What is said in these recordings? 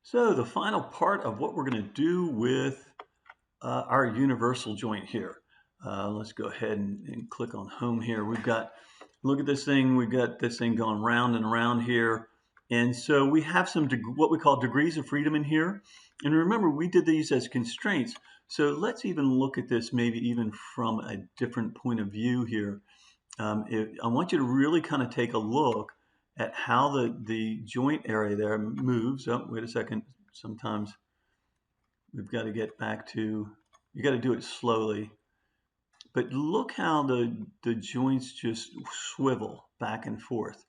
So the final part of what we're going to do with our universal joint here. Let's go ahead and click on home here. Look at this thing, we've got this thing going round and around here. And so we have some what we call degrees of freedom in here. And remember, we did these as constraints. So let's even look at this maybe even from a different point of view here. I want you to really kind of take a look at how the joint area there moves. Oh, wait a second. Sometimes we've got to get back to, you got to do it slowly. But look how the joints just swivel back and forth.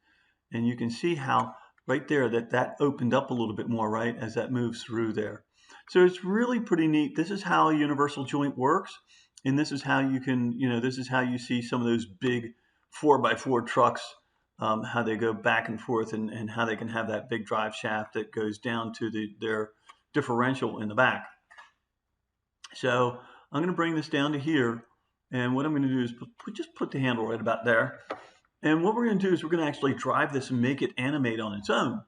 And you can see how right there that opened up a little bit more, right, as that moves through there. So it's really pretty neat. This is how a universal joint works. And this is how you can, this is how you see some of those big 4x4 trucks, how they go back and forth and how they can have that big drive shaft that goes down to their differential in the back. So I'm going to bring this down to here. And what I'm going to do is just put the handle right about there. And what we're going to do is we're going to actually drive this and make it animate on its own.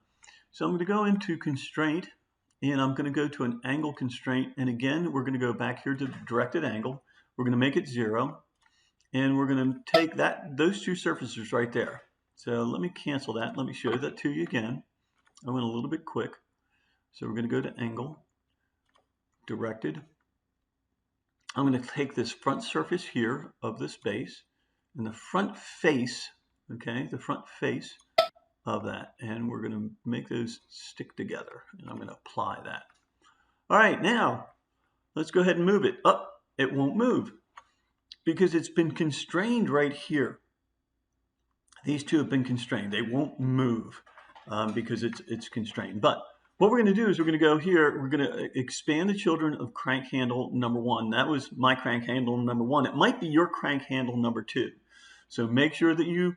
So I'm going to go into Constraint, and I'm going to go to an angle constraint. And again, we're going to go back here to directed angle. We're going to make it 0. And we're going to take those two surfaces right there. So let me cancel that. Let me show that to you again. I went a little bit quick. So we're going to go to Angle, Directed. I'm going to take this front surface here of this base and the front face, okay, the front face of that. And we're going to make those stick together. And I'm going to apply that. All right, now let's go ahead and move it. Oh, it won't move because it's been constrained right here. These two have been constrained. They won't move because it's constrained. But what we're going to do is we're going to go here. We're going to expand the children of crank handle number 1. That was my crank handle number 1. It might be your crank handle number 2. So make sure that you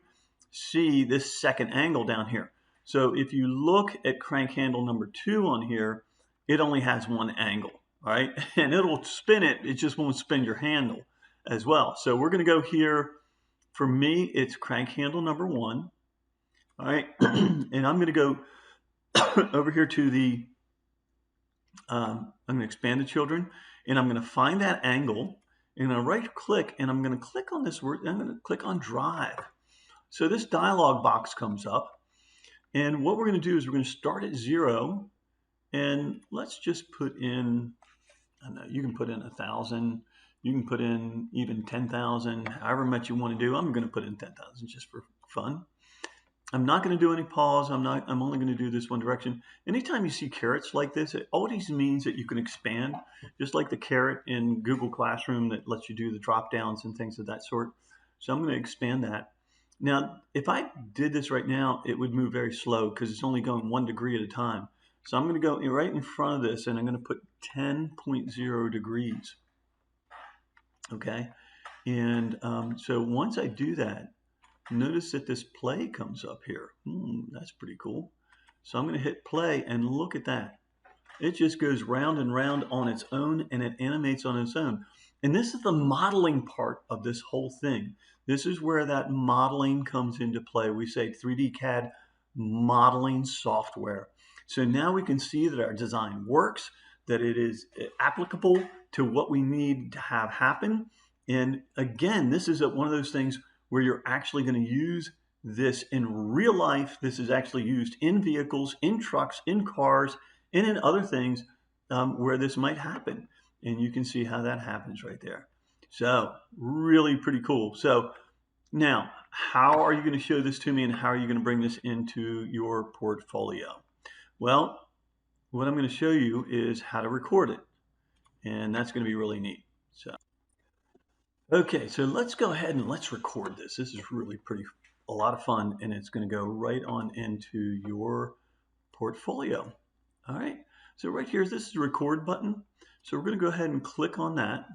see this second angle down here. So if you look at crank handle number 2 on here, it only has one angle, all right? And it'll spin it. It just won't spin your handle as well. So we're going to go here. For me, it's crank handle number 1. All right, and I'm going to go over here to the, I'm going to expand the children, and I'm going to find that angle, and I right click, and I'm going to click on this word, I'm going to click on drive. So this dialog box comes up, and what we're going to do is we're going to start at 0, and let's just put in, I don't know, you can put in 1,000, you can put in even 10,000, however much you want to do. I'm going to put in 10,000 just for fun. I'm not going to do any pause. I'm only going to do this one direction. Anytime you see carrots like this, it always means that you can expand, just like the carrot in Google Classroom that lets you do the drop downs and things of that sort. So I'm going to expand that. Now, if I did this right now, it would move very slow because it's only going 1 degree at a time. So I'm going to go right in front of this, and I'm going to put 10.0 degrees. Okay, and so once I do that, notice that this play comes up here. That's pretty cool. So I'm going to hit play, and look at that. It just goes round and round on its own, and it animates on its own. And this is the modeling part of this whole thing. This is where that modeling comes into play. We say 3D CAD modeling software. So now we can see that our design works, that it is applicable to what we need to have happen. And again, this is one of those things where you're actually going to use this in real life. This is actually used in vehicles, in trucks, in cars, and in other things where this might happen. And you can see how that happens right there. So really pretty cool. So now, how are you going to show this to me, and how are you going to bring this into your portfolio? Well, what I'm going to show you is how to record it. And that's going to be really neat. So, okay, so let's go ahead and let's record this. This is really a lot of fun, and it's going to go right on into your portfolio. All right, so right here, this is the record button. So we're going to go ahead and click on that.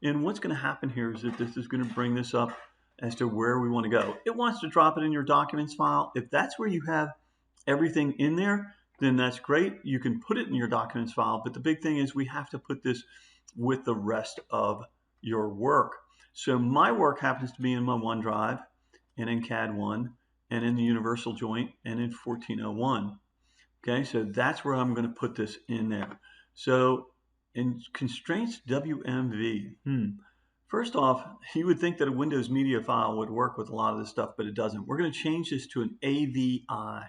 And what's going to happen here is that this is going to bring this up as to where we want to go. It wants to drop it in your documents file. If that's where you have everything in there, then that's great. You can put it in your documents file. But the big thing is we have to put this with the rest of your work. So my work happens to be in my OneDrive and in CAD 1 and in the Universal Joint and in 1401. Okay, so that's where I'm going to put this in there. So in constraints WMV, first off, you would think that a Windows media file would work with a lot of this stuff, but it doesn't. We're going to change this to an AVI.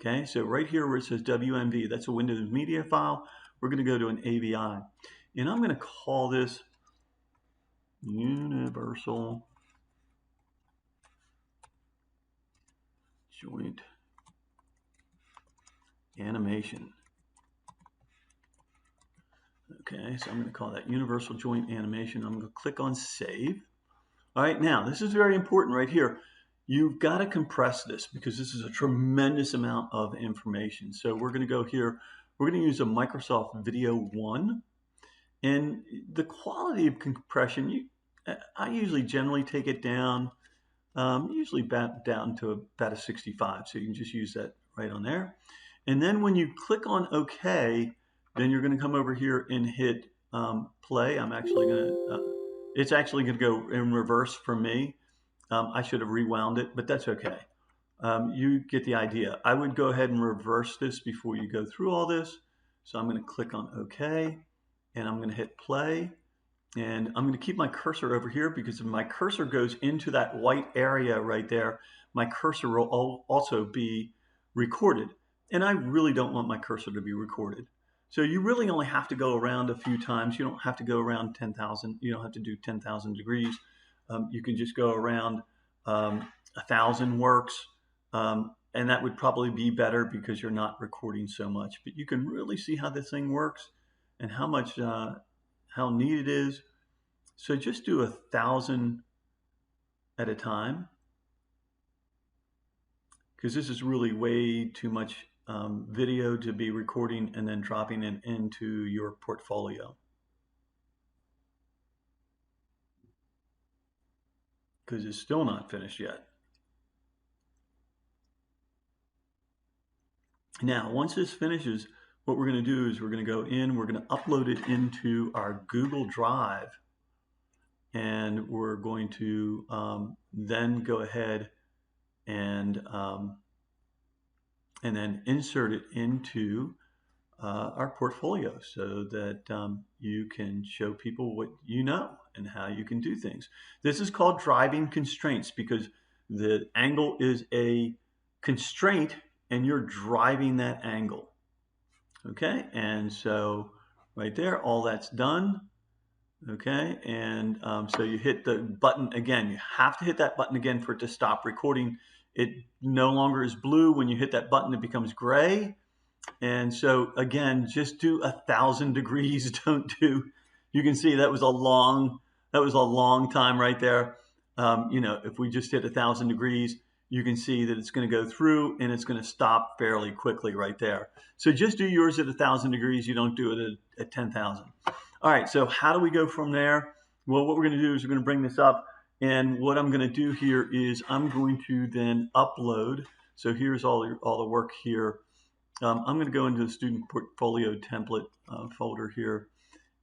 Okay, so right here where it says WMV, that's a Windows media file. We're going to go to an AVI. And I'm going to call this Universal Joint Animation. Okay, so I'm going to call that Universal Joint Animation. I'm going to click on Save. All right, now this is very important right here. You've got to compress this because this is a tremendous amount of information. So we're going to go here. We're going to use a Microsoft Video 1. And the quality of compression, I usually generally take it down, usually down to about a 65. So you can just use that right on there. And then when you click on OK, then you're going to come over here and hit play. I'm actually going to, it's actually going to go in reverse for me. I should have rewound it, but that's okay. You get the idea. I would go ahead and reverse this before you go through all this. So I'm going to click on OK, and I'm going to hit play. And I'm going to keep my cursor over here because if my cursor goes into that white area right there, my cursor will also be recorded. And I really don't want my cursor to be recorded. So you really only have to go around a few times. You don't have to go around 10,000. You don't have to do 10,000 degrees. You can just go around 1,000 works. And that would probably be better because you're not recording so much. But you can really see how this thing works and how much how neat it is. So just do 1,000 at a time because this is really way too much video to be recording and then dropping it into your portfolio. Because it's still not finished yet. Now, once this finishes, what we're going to do is we're going to go in, we're going to upload it into our Google Drive. And we're going to then go ahead and then insert it into our portfolio so that you can show people what you know and how you can do things. This is called driving constraints because the angle is a constraint and you're driving that angle. Okay, and so right there, all that's done. Okay, and so you hit the button again. You have to hit that button again for it to stop recording. It no longer is blue. When you hit that button, it becomes gray. And so again, just do 1,000 degrees. Don't do. You can see that was a long time right there. You know, if we just hit 1,000 degrees, you can see that it's going to go through and it's going to stop fairly quickly right there. So just do yours at 1,000 degrees. You don't do it at 10,000. All right, so how do we go from there? Well, what we're going to do is we're going to bring this up. And what I'm going to do here is I'm going to then upload. So here's all the work here. I'm going to go into the student portfolio template folder here.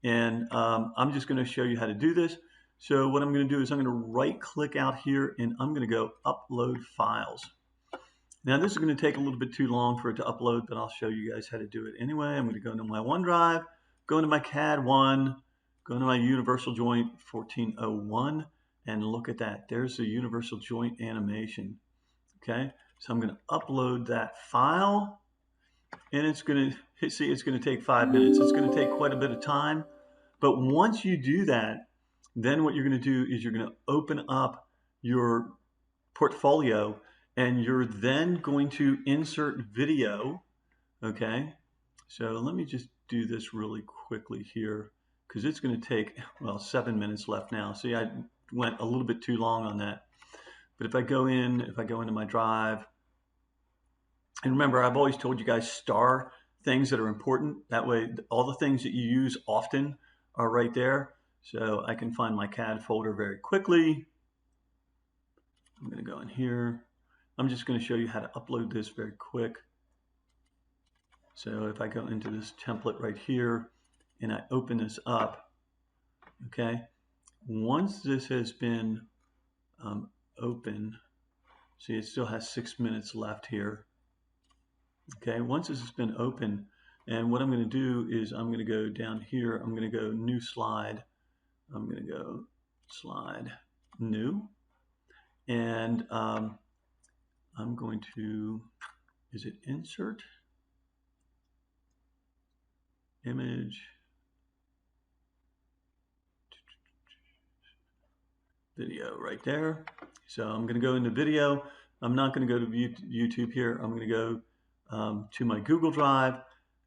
And I'm just going to show you how to do this. So what I'm going to do is I'm going to right click out here and I'm going to go upload files. Now this is going to take a little bit too long for it to upload, but I'll show you guys how to do it anyway. I'm going to go into my OneDrive, go into my CAD 1, go into my Universal Joint 1401, and look at that. There's the Universal Joint animation. Okay, so I'm going to upload that file, and it's going to see it's going to take 5 minutes. It's going to take quite a bit of time, but once you do that, then what you're going to do is you're going to open up your portfolio, and you're then going to insert video. Okay, so let me just do this really quickly here because it's going to take, well, 7 minutes left now. See, I went a little bit too long on that. But if I go into my drive, and remember, I've always told you guys star things that are important. That way, all the things that you use often are right there. So I can find my CAD folder very quickly. I'm going to go in here. I'm just going to show you how to upload this very quick. So if I go into this template right here and I open this up, okay, once this has been open, see it still has 6 minutes left here. Okay, once this has been open, and what I'm going to do is I'm going to go down here. I'm going to go new slide. I'm going to go slide new, and I'm going to, is it insert image video right there. So I'm going to go into video. I'm not going to go to YouTube here. I'm going to go to my Google Drive.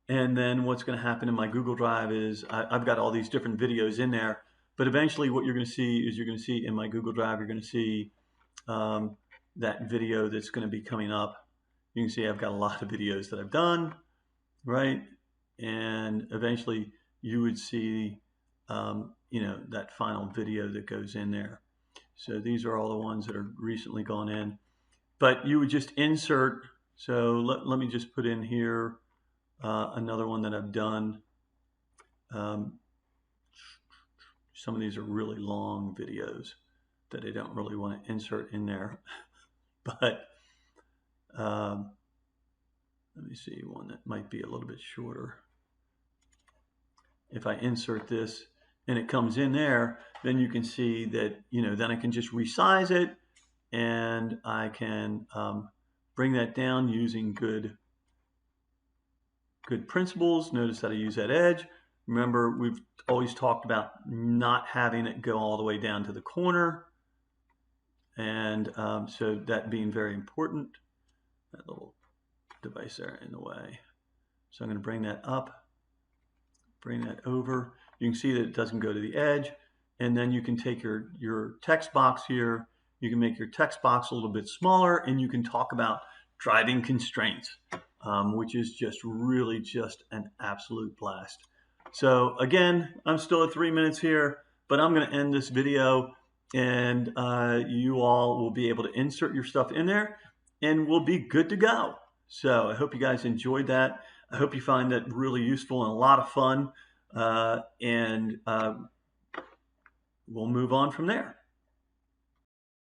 And then what's going to happen in my Google Drive is I've got all these different videos in there. But eventually what you're going to see is you're going to see in my Google Drive, you're going to see that video that's going to be coming up. You can see I've got a lot of videos that I've done, right? And eventually you would see, you know, that final video that goes in there. So these are all the ones that are recently gone in. But you would just insert, so let me just put in here another one that I've done. Some of these are really long videos that I don't really want to insert in there. But let me see one that might be a little bit shorter. If I insert this and it comes in there, then you can see that, you know, then I can just resize it and I can bring that down using good principles. Notice that I use that edge. Remember, we've always talked about not having it go all the way down to the corner. And so that being very important. That little device there in the way. So I'm going to bring that up, bring that over. You can see that it doesn't go to the edge. And then you can take your text box here. You can make your text box a little bit smaller, and you can talk about driving constraints, which is just really just an absolute blast. So again, I'm still at 3 minutes here, but I'm going to end this video, and you all will be able to insert your stuff in there, and we'll be good to go. So I hope you guys enjoyed that. I hope you find that really useful and a lot of fun, and we'll move on from there.